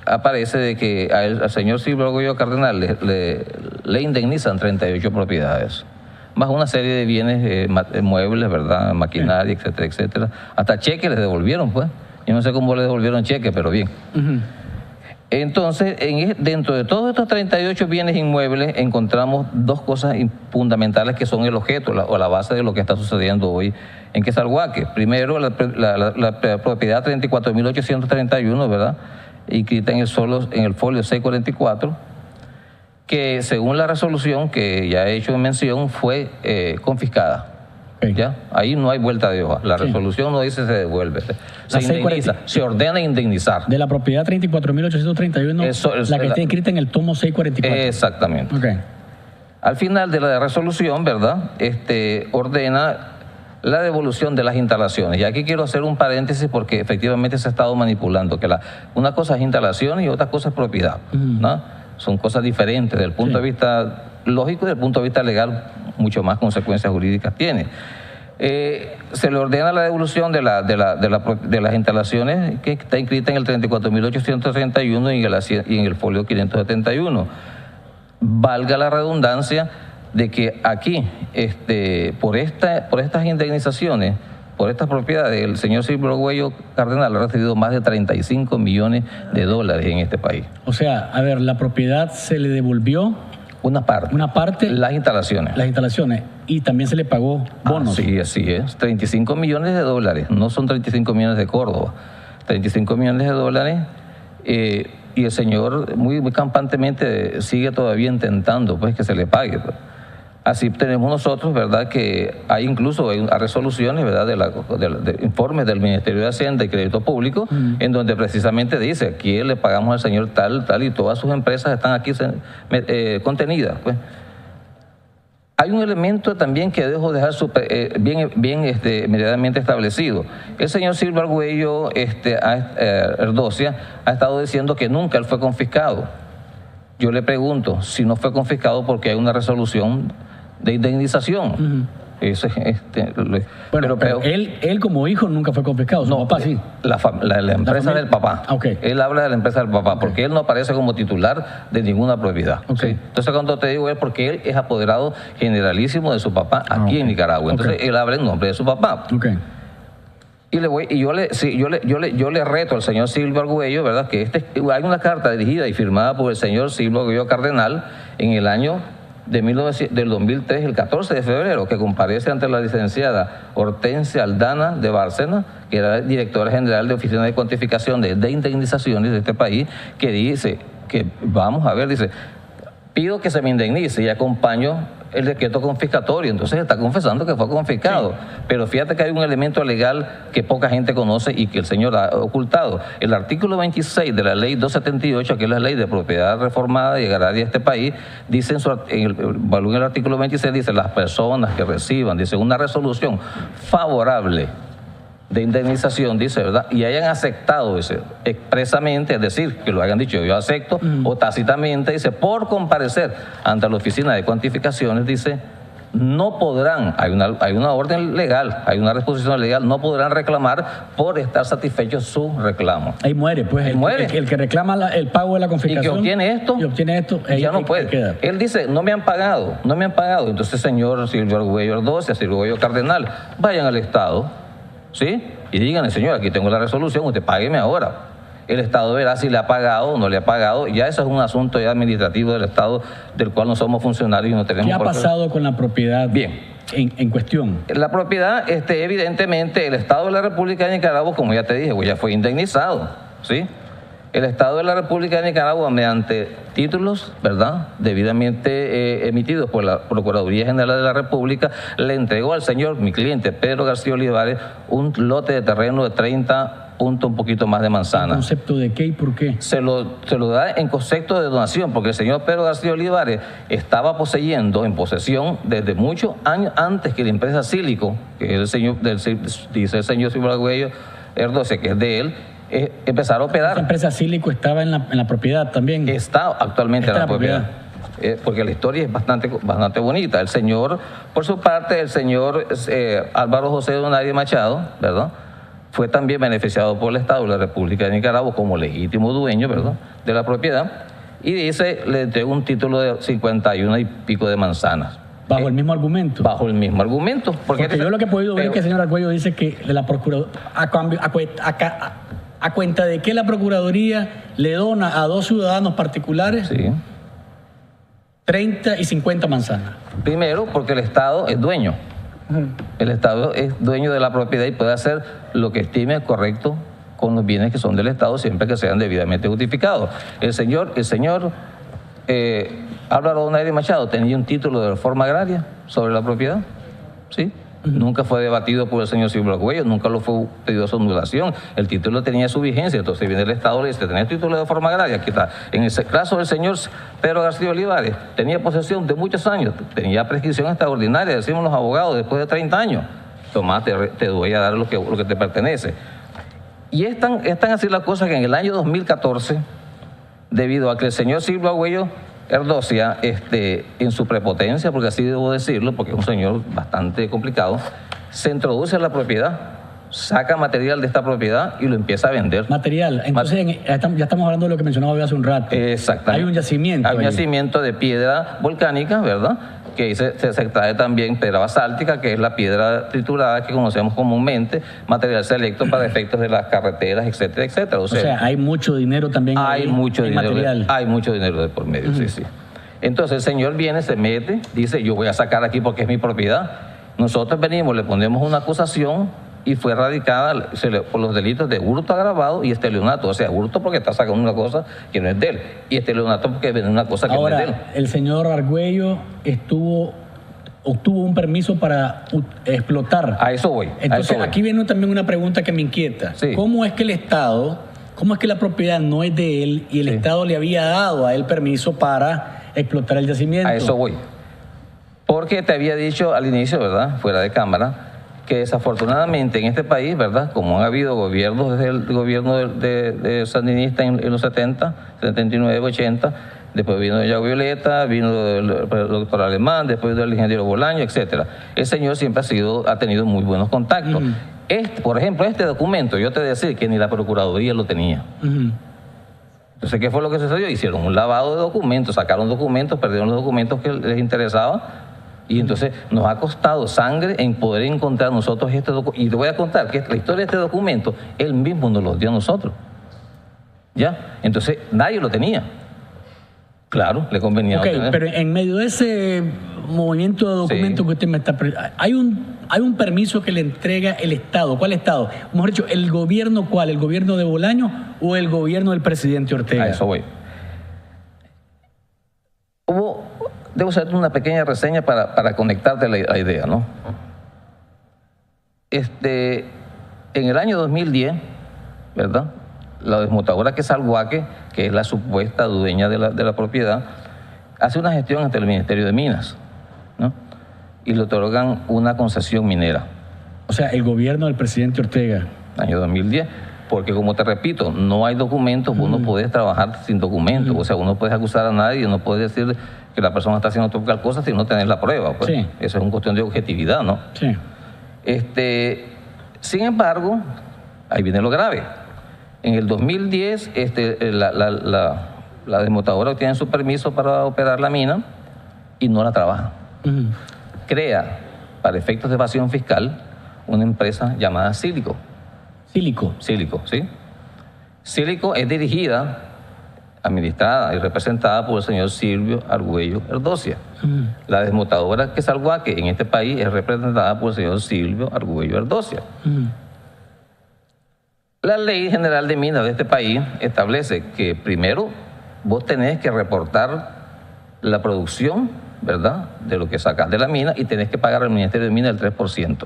aparece de que al señor Silvio Argüello Cardenal le indemnizan 38 propiedades, más una serie de bienes muebles, ¿verdad?, maquinaria, etcétera, etcétera. Hasta cheques les devolvieron, pues. Yo no sé cómo le devolvieron cheques, pero bien. Entonces, dentro de todos estos 38 bienes inmuebles encontramos dos cosas fundamentales que son el objeto o la base de lo que está sucediendo hoy en Quesalhuaque. Primero, la propiedad 34.831, ¿verdad?, inscrita en el folio 644, que según la resolución que ya he hecho mención fue confiscada. ¿Ya? Ahí no hay vuelta de hoja. La resolución no dice se devuelve. Se indemniza, se ordena indemnizar. De la propiedad 34.831, la que está inscrita en el tomo 644. Exactamente. Okay. Al final de la resolución, ¿verdad?, ordena la devolución de las instalaciones. Y aquí quiero hacer un paréntesis porque efectivamente se ha estado manipulando, que una cosa es instalaciones y otra cosa es propiedad, ¿no? Son cosas diferentes desde el punto de vista lógico y desde el punto de vista legal, mucho más consecuencias jurídicas tiene. Se le ordena la devolución de las instalaciones que está inscrita en el 34.831 y en el folio 571. Valga la redundancia de que aquí, por estas indemnizaciones, por estas propiedades, el señor Silvio Argüello Cardenal ha recibido más de 35 millones de dólares en este país. O sea, a ver, la propiedad se le devolvió. Una parte. Las instalaciones. Y también se le pagó bonos. Sí, así es. 35 millones de dólares. No son 35 millones de Córdoba. 35 millones de dólares. Y el señor muy campantemente sigue todavía intentando, pues, que se le pague, pues. Así tenemos nosotros, ¿verdad?, que hay incluso resoluciones, ¿verdad?, de informes del Ministerio de Hacienda y Crédito Público, en donde precisamente dice, aquí le pagamos al señor tal, y todas sus empresas están aquí contenidas, pues. Hay un elemento también que dejo dejar bien inmediatamente establecido. El señor Silvio Argüello Ardossia ha estado diciendo que nunca él fue confiscado. Yo le pregunto, si no fue confiscado, ¿por qué hay una resolución de indemnización? Pero él como hijo nunca fue confiscado, su papá sí. La empresa del papá. Okay. Él habla de la empresa del papá, porque él no aparece como titular de ninguna propiedad. Okay. ¿Sí? Entonces, cuando te digo es porque él es apoderado generalísimo de su papá aquí en Nicaragua. Entonces, él habla en nombre de su papá. Okay. Yo le reto al señor Silvio Argüello, ¿verdad?, que hay una carta dirigida y firmada por el señor Silvio Argüello Cardenal en el año del 2003, el 14 de febrero, que comparece ante la licenciada Hortensia Aldana de Bárcena, que era directora general de Oficina de Cuantificación de Indemnizaciones de este país, que dice que, vamos a ver, dice, pido que se me indemnice y acompaño el decreto confiscatorio, entonces está confesando que fue confiscado. Sí. Pero fíjate que hay un elemento legal que poca gente conoce y que el señor ha ocultado. El artículo 26 de la ley 278, que es la ley de propiedad reformada y agraria de este país, dice en el artículo 26, dice las personas que reciban, dice una resolución favorable de indemnización, dice, ¿verdad? Y hayan aceptado, dice, expresamente, es decir, que lo hayan dicho, yo acepto, o tácitamente, dice, por comparecer ante la oficina de cuantificaciones, dice, no podrán, hay una orden legal, hay una disposición legal, no podrán reclamar por estar satisfechos su reclamo. Ahí muere, pues, el que reclama el pago de la confiscación. Y que obtiene esto, ya no puede. Él dice, no me han pagado. Entonces, señor Silvio Argüello Ardossia, Silvio Argüello Cardenal, vayan al Estado, ¿sí? Y díganle, señor, aquí tengo la resolución, usted págueme ahora. El Estado verá si le ha pagado o no le ha pagado. Ya eso es un asunto ya administrativo del Estado, del cual no somos funcionarios y no tenemos... ¿Qué ha pasado con la propiedad? Bien. En cuestión. La propiedad, evidentemente, el Estado de la República de Nicaragua, como ya te dije, pues ya fue indemnizado, ¿sí? El Estado de la República de Nicaragua, mediante títulos, ¿verdad?, debidamente emitidos por la Procuraduría General de la República, le entregó al señor, mi cliente, Pedro García Olivares, un lote de terreno de 30 puntos, un poquito más de manzana. ¿En concepto de qué y por qué? Se lo da en concepto de donación, porque el señor Pedro García Olivares estaba en posesión desde muchos años antes que la empresa Sílico, que es el señor, dice el señor Silvio Argüello Ardossia, que es de él, empezar a operar. ¿Esa empresa Sílico estaba en la propiedad también? Está actualmente en la propiedad. Porque la historia es bastante bonita. El señor, por su parte, el señor Álvaro José Donaire Machado, ¿verdad?, fue también beneficiado por el Estado de la República de Nicaragua como legítimo dueño, ¿verdad?, de la propiedad, y le entregó un título de 51 y pico de manzanas. ¿Bajo el mismo argumento? Bajo el mismo argumento. Porque yo lo que he podido ver es que el señor Argüello dice que la Procuraduría, a cuenta de que la Procuraduría le dona a 2 ciudadanos particulares, sí, 30 y 50 manzanas. Primero, porque el Estado es dueño. El Estado es dueño de la propiedad y puede hacer lo que estime correcto con los bienes que son del Estado, siempre que sean debidamente justificados. El señor Álvaro Donaire Machado tenía un título de reforma agraria sobre la propiedad, ¿sí? Nunca fue debatido por el señor Silvio Argüello, nunca lo fue pedido su anulación. El título tenía su vigencia, entonces viene el Estado y le dice, ¿tenés título de forma agraria? Aquí está. En el caso del señor Pedro García Olivares, tenía posesión de muchos años, tenía prescripción extraordinaria, decimos los abogados, después de 30 años. Tomás, te voy a dar lo que te pertenece. Y están así las cosas que en el año 2014, debido a que el señor Silvio Argüello Ardossia, en su prepotencia, porque así debo decirlo, porque es un señor bastante complicado, se introduce a la propiedad, saca material de esta propiedad y lo empieza a vender. Material. Entonces, ya estamos hablando de lo que mencionaba hace un rato. Exactamente. Hay un yacimiento. Hay un yacimiento de piedra volcánica, ¿verdad?, que se extrae también piedra basáltica, que es la piedra triturada que conocemos comúnmente, material selecto para efectos de las carreteras, etcétera, etcétera. O sea, hay mucho dinero también. Hay mucho dinero de por medio, sí, sí. Entonces el señor viene, se mete, dice, yo voy a sacar aquí porque es mi propiedad. Nosotros venimos, le ponemos una acusación y fue radicada por los delitos de hurto agravado y estelionato. O sea, hurto porque está sacando una cosa que no es de él, y estelionato porque vende una cosa que no es de él. El señor Argüello obtuvo un permiso para explotar. A eso voy. Entonces, aquí viene también una pregunta que me inquieta. Sí. ¿Cómo es que la propiedad no es de él y el Estado le había dado a él permiso para explotar el yacimiento? A eso voy. Porque te había dicho al inicio, ¿verdad?, fuera de cámara, que desafortunadamente en este país, ¿verdad?, como han habido gobiernos desde el gobierno de sandinista en los 70, 79, 80, después vino de Yago Violeta, vino el doctor Alemán, después del ingeniero Bolaño, etcétera. El señor siempre ha tenido muy buenos contactos. Por ejemplo, este documento, yo te decía que ni la Procuraduría lo tenía. Entonces, ¿qué fue lo que sucedió? Hicieron un lavado de documentos, sacaron documentos, perdieron los documentos que les interesaba. Y entonces nos ha costado sangre en poder encontrar nosotros este documento. Y te voy a contar que la historia de este documento, él mismo nos lo dio a nosotros. ¿Ya? Entonces, nadie lo tenía. Claro, le convenía. Ok, pero en medio de ese movimiento de documentos que usted me está... Hay un permiso que le entrega el Estado. ¿Cuál Estado? Mejor dicho, ¿el gobierno cuál? ¿El gobierno de Bolaño o el gobierno del presidente Ortega? A eso voy. debo hacerte una pequeña reseña para conectarte a la idea, ¿no? En el año 2010, ¿verdad?, la desmotadora Quesalhuaque, que es la supuesta dueña de la propiedad, hace una gestión ante el Ministerio de Minas, ¿no?, y le otorgan una concesión minera. O sea, el gobierno del presidente Ortega. Año 2010. Porque, como te repito, no hay documentos, uno puede trabajar sin documentos. O sea, uno puede acusar a nadie, no puede decir que la persona está haciendo tal cosa sin no tener la prueba. Pues. Sí. Eso es una cuestión de objetividad, ¿no? Sí. Sin embargo, ahí viene lo grave. En el 2010, la desmotadora obtiene su permiso para operar la mina y no la trabaja. Crea, para efectos de evasión fiscal, una empresa llamada Sílico. Sílico, ¿sí? Sílico es dirigida, administrada y representada por el señor Silvio Argüello Erdocia. La desmotadora Quesalhuaque en este país es representada por el señor Silvio Argüello Erdocia. La Ley General de Minas de este país establece que primero vos tenés que reportar la producción, ¿verdad?, de lo que sacas de la mina y tenés que pagar al Ministerio de Minas el 3%.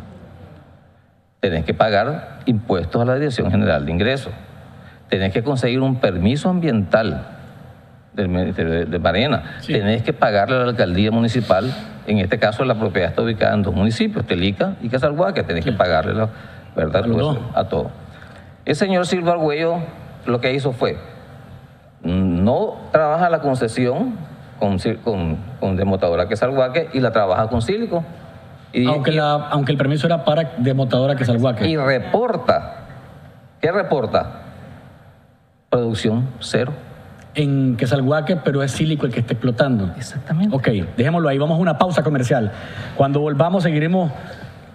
Tenés que pagar impuestos a la Dirección General de Ingresos. Tenés que conseguir un permiso ambiental del Ministerio de Marina. Sí. Tenés que pagarle a la alcaldía municipal. En este caso, la propiedad está ubicada en 2 municipios, Telica y Quesalhuaque. Tenés que pagarle, ¿verdad?, a todo. El señor Silvio Argüello lo que hizo fue, no trabaja la concesión con desmotadora Quesalhuaque y la trabaja con Sílico. Aunque el permiso era para desmotadora Quesalhuaque. Y reporta. ¿Qué reporta? Producción cero. En Quesalhuaque, pero es Sílico el que está explotando. Exactamente. Ok, dejémoslo ahí. Vamos a una pausa comercial. Cuando volvamos seguiremos,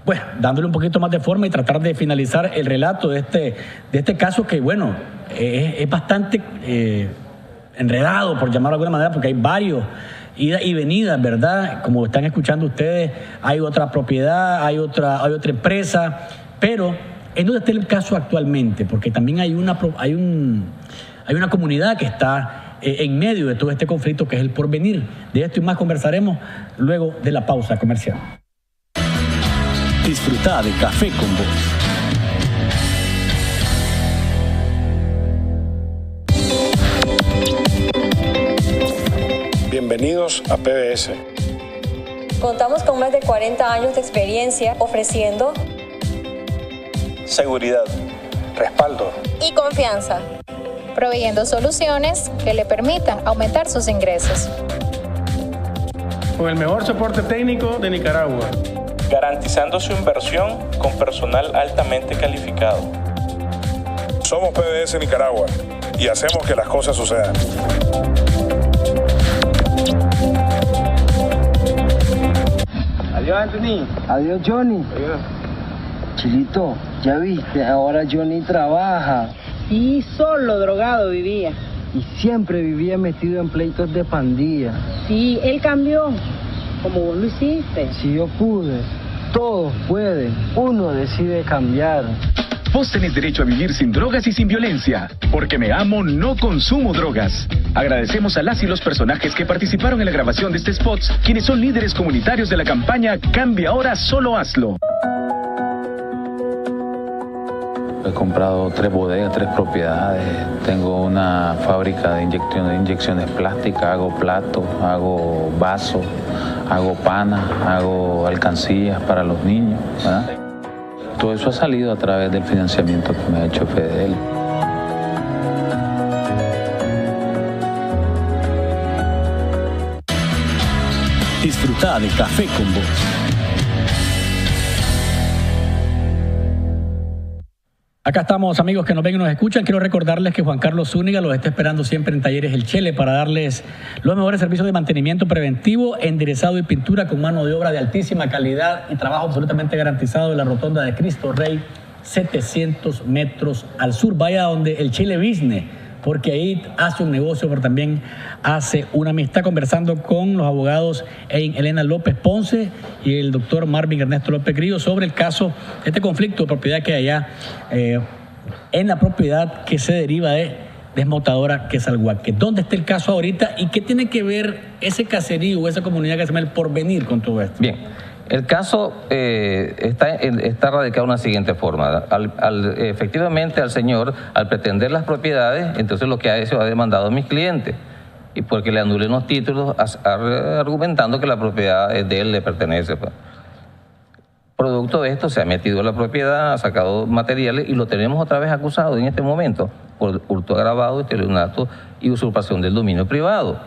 pues, dándole un poquito más de forma y tratar de finalizar el relato de este caso que, bueno, es bastante enredado, por llamarlo de alguna manera, porque hay varios idas y venidas, ¿verdad? Como están escuchando ustedes, hay otra propiedad, hay otra empresa, pero ¿en dónde está el caso actualmente? Porque también hay una comunidad que está en medio de todo este conflicto, que es el porvenir. De esto y más conversaremos luego de la pausa comercial. Disfruta de Café con Vos. Bienvenidos a PBS. Contamos con más de 40 años de experiencia ofreciendo seguridad, respaldo y confianza, proveyendo soluciones que le permitan aumentar sus ingresos. Con el mejor soporte técnico de Nicaragua, garantizando su inversión con personal altamente calificado. Somos PBS Nicaragua y hacemos que las cosas sucedan. Adiós, Anthony. Adiós, Johnny. Adiós. Chilito, ya viste, ahora Johnny trabaja. Y solo drogado vivía. Y siempre vivía metido en pleitos de pandilla. Sí, él cambió, como vos lo hiciste. Si yo pude, todos pueden. Uno decide cambiar. Vos tenés derecho a vivir sin drogas y sin violencia. Porque me amo, no consumo drogas. Agradecemos a las y los personajes que participaron en la grabación de este spot, quienes son líderes comunitarios de la campaña Cambia Ahora, Solo Hazlo. He comprado 3 bodegas, 3 propiedades. Tengo una fábrica de inyecciones plásticas. Hago platos, hago vasos, hago panas, hago alcancías para los niños, ¿verdad? Todo eso ha salido a través del financiamiento que me ha hecho Fedel. Disfruta de Café con Vos. Acá estamos, amigos que nos ven y nos escuchan. Quiero recordarles que Juan Carlos Zúñiga los está esperando siempre en Talleres El Chele para darles los mejores servicios de mantenimiento preventivo, enderezado y pintura con mano de obra de altísima calidad y trabajo absolutamente garantizado en la Rotonda de Cristo Rey, 700 metros al sur. Vaya donde El Chele Business, porque ahí hace un negocio, pero también hace una amistad, conversando con los abogados Elena López Ponce y el doctor Marvin Ernesto López Grillo sobre el caso, este conflicto de propiedad que hay allá en la propiedad que se deriva de desmotadora Quesalhuaque. ¿Dónde está el caso ahorita y qué tiene que ver ese caserío o esa comunidad que se llama El Porvenir con todo esto? Bien, el caso está radicado de una siguiente forma. Efectivamente, al señor, al pretender las propiedades, entonces lo que ha hecho ha demandado a mis clientes, y porque le anulen los títulos, argumentando que la propiedad de él le pertenece. Producto de esto se ha metido en la propiedad, ha sacado materiales y lo tenemos otra vez acusado en este momento por hurto agravado, estelionato y usurpación del dominio privado.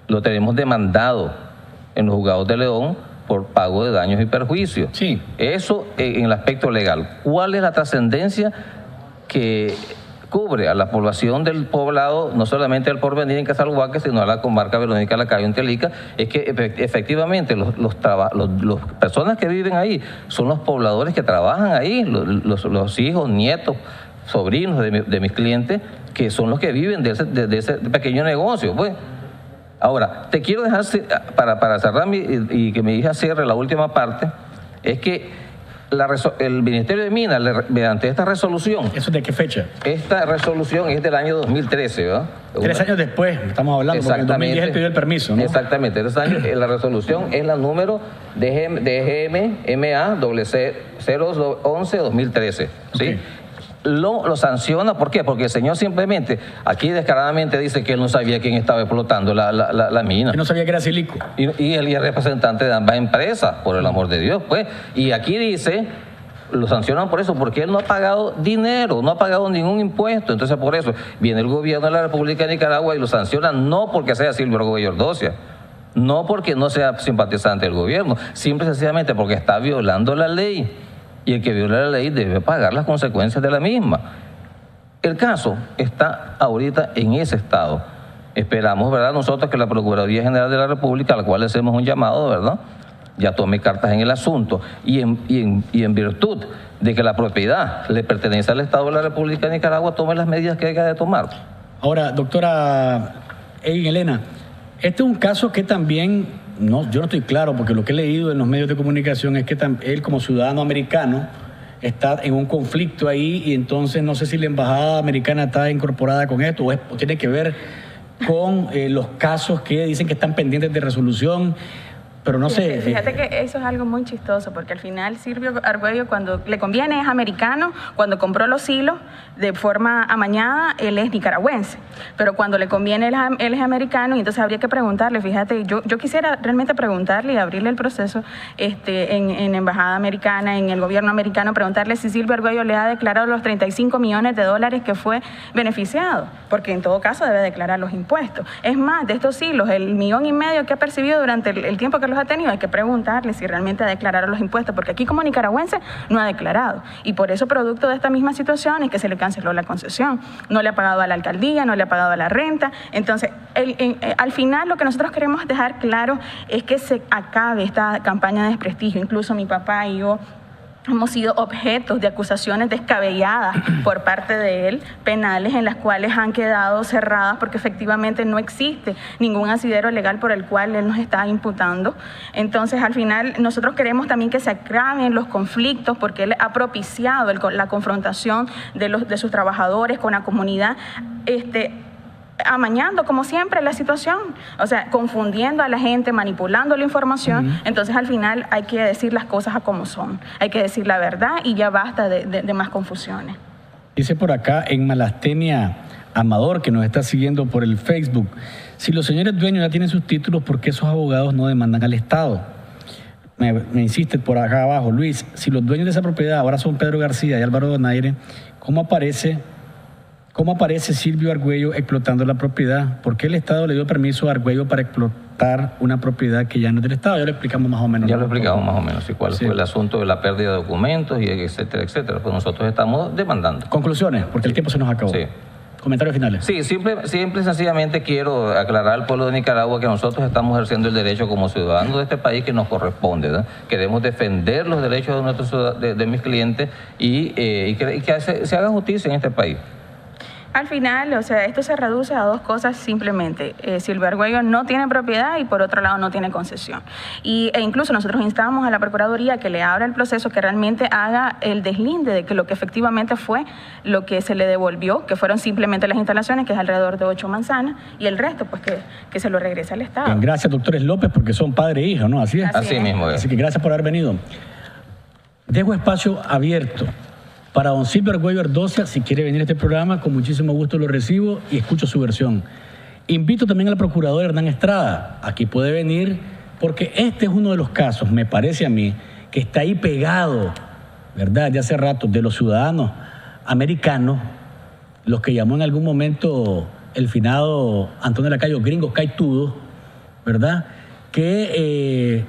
Lo tenemos demandado en los juzgados de León por pago de daños y perjuicios. Sí. Eso en el aspecto legal. ¿Cuál es la trascendencia que cubre a la población del poblado, no solamente El Porvenir en Quesalhuaque, sino a la comarca Verónica Lacayo en Telica? Es que efectivamente las personas que viven ahí son los pobladores que trabajan ahí, los hijos, nietos, sobrinos de mis clientes, que son los que viven de ese pequeño negocio. Pues, ahora, te quiero dejar, para cerrar y que mi hija cierre la última parte, es que el Ministerio de Minas, mediante esta resolución... ¿Eso de qué fecha? Esta resolución es del año 2013, ¿verdad? 3 años después, estamos hablando, porque en 2010 él pidió el permiso, ¿no? Exactamente, 3 años. La resolución es la número DGMA 011-2013, ¿sí? Okay. Lo sanciona, ¿por qué? Porque el señor simplemente, aquí descaradamente dice que él no sabía quién estaba explotando la mina. Que no sabía que era Silico. Y él es representante de ambas empresas, por el amor de Dios, pues. Y aquí dice, lo sancionan por eso, porque él no ha pagado dinero, no ha pagado ningún impuesto. Entonces, por eso, viene el gobierno de la República de Nicaragua y lo sanciona, no porque sea Silvio Argüello Ordocia, no porque no sea simpatizante del gobierno, simple y sencillamente porque está violando la ley. Y el que viola la ley debe pagar las consecuencias de la misma. El caso está ahorita en ese estado. Esperamos, ¿verdad?, nosotros que la Procuraduría General de la República, a la cual le hacemos un llamado, ¿verdad?, ya tome cartas en el asunto y en virtud de que la propiedad le pertenece al Estado de la República de Nicaragua, tome las medidas que haya de tomar. Ahora, doctora Elena, este es un caso que también... No, yo no estoy claro, porque lo que he leído en los medios de comunicación es que él, como ciudadano americano, está en un conflicto ahí, y entonces no sé si la embajada americana está incorporada con esto o tiene que ver con los casos que dicen que están pendientes de resolución. Pero no sé. Fíjate que eso es algo muy chistoso, porque al final Silvio Argüello, cuando le conviene, es americano. Cuando compró los hilos de forma amañada, él es nicaragüense. Pero cuando le conviene, él es americano, y entonces habría que preguntarle. Fíjate, yo quisiera realmente preguntarle y abrirle el proceso en la embajada americana, en el gobierno americano, preguntarle si Silvio Argüello le ha declarado los $35 millones que fue beneficiado, porque en todo caso debe declarar los impuestos. Es más, de estos hilos, el $1,5 millones que ha percibido durante el tiempo que los ha tenido, hay que preguntarle si realmente ha declarado los impuestos, porque aquí como nicaragüense no ha declarado, y por eso, producto de esta misma situación, es que se le canceló la concesión. No le ha pagado a la alcaldía, no le ha pagado a la renta. Entonces, al final, lo que nosotros queremos dejar claro es que se acabe esta campaña de desprestigio. Incluso mi papá y yo hemos sido objetos de acusaciones descabelladas por parte de él, penales en las cuales han quedado cerradas porque efectivamente no existe ningún asidero legal por el cual él nos está imputando. Entonces, al final, nosotros queremos también que se acaben los conflictos, porque él ha propiciado la confrontación de sus trabajadores con la comunidad, amañando, como siempre, la situación, o sea, confundiendo a la gente, manipulando la información. Entonces, al final, hay que decir las cosas a como son, hay que decir la verdad y ya basta de más confusiones. Dice por acá, en Malastenia Amador, que nos está siguiendo por el Facebook, si los señores dueños ya tienen sus títulos, ¿por qué esos abogados no demandan al Estado? Me insiste por acá abajo, Luis, si los dueños de esa propiedad ahora son Pedro García y Álvaro Donaire, ¿cómo aparece Silvio Argüello explotando la propiedad? ¿Por qué el Estado le dio permiso a Argüello para explotar una propiedad que ya no es del Estado? Ya lo explicamos más o menos. Ya lo explicamos más o menos, sí, cuál fue el asunto de la pérdida de documentos, y etcétera, etcétera. Pues nosotros estamos demandando. Conclusiones, porque el tiempo se nos acabó. Sí. Comentarios finales. Sí, simple y sencillamente quiero aclarar al pueblo de Nicaragua que nosotros estamos ejerciendo el derecho como ciudadanos de este país que nos corresponde, ¿verdad? Queremos defender los derechos de mis clientes y que se haga justicia en este país. Al final, o sea, esto se reduce a dos cosas simplemente. Silvio Argüello no tiene propiedad y por otro lado no tiene concesión. E incluso nosotros instamos a la Procuraduría que le abra el proceso, que realmente haga el deslinde de que lo que efectivamente fue lo que se le devolvió, que fueron simplemente las instalaciones, que es alrededor de 8 manzanas, y el resto, pues que se lo regrese al Estado. Bien, gracias, doctores López, porque son padre e hija, ¿no? Así es. Así mismo es. Así que gracias por haber venido. Dejo espacio abierto para don Silvio Argüello Ardossia, si quiere venir a este programa, con muchísimo gusto lo recibo y escucho su versión. Invito también al procurador Hernán Estrada, aquí puede venir, porque este es uno de los casos, me parece a mí, que está ahí pegado, ¿verdad?, de hace rato, de los ciudadanos americanos, los que llamó en algún momento el finado Antonio Lacayo gringos caitudos, ¿verdad?, que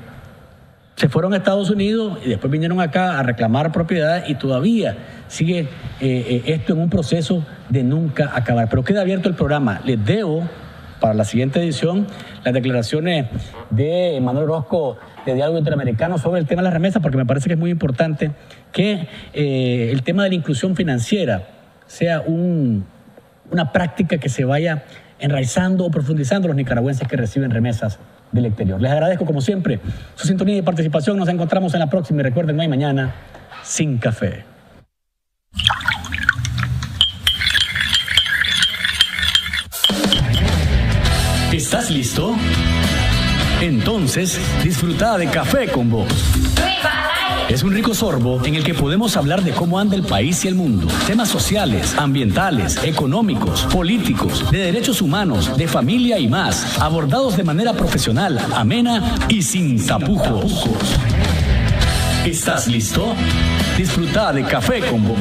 se fueron a Estados Unidos y después vinieron acá a reclamar propiedad y todavía sigue esto en un proceso de nunca acabar. Pero queda abierto el programa. Les debo, para la siguiente edición, las declaraciones de Manuel Orozco de Diálogo Interamericano sobre el tema de las remesas, porque me parece que es muy importante que el tema de la inclusión financiera sea una práctica que se vaya enraizando o profundizando los nicaragüenses que reciben remesas del exterior. Les agradezco, como siempre, su sintonía y participación. Nos encontramos en la próxima y recuerden, no hay mañana sin café. ¿Estás listo? Entonces, disfruta de Café con Vos. Es un rico sorbo en el que podemos hablar de cómo anda el país y el mundo. Temas sociales, ambientales, económicos, políticos, de derechos humanos, de familia y más, abordados de manera profesional, amena y sin tapujos. ¿Estás listo? Disfruta de Café con Vos.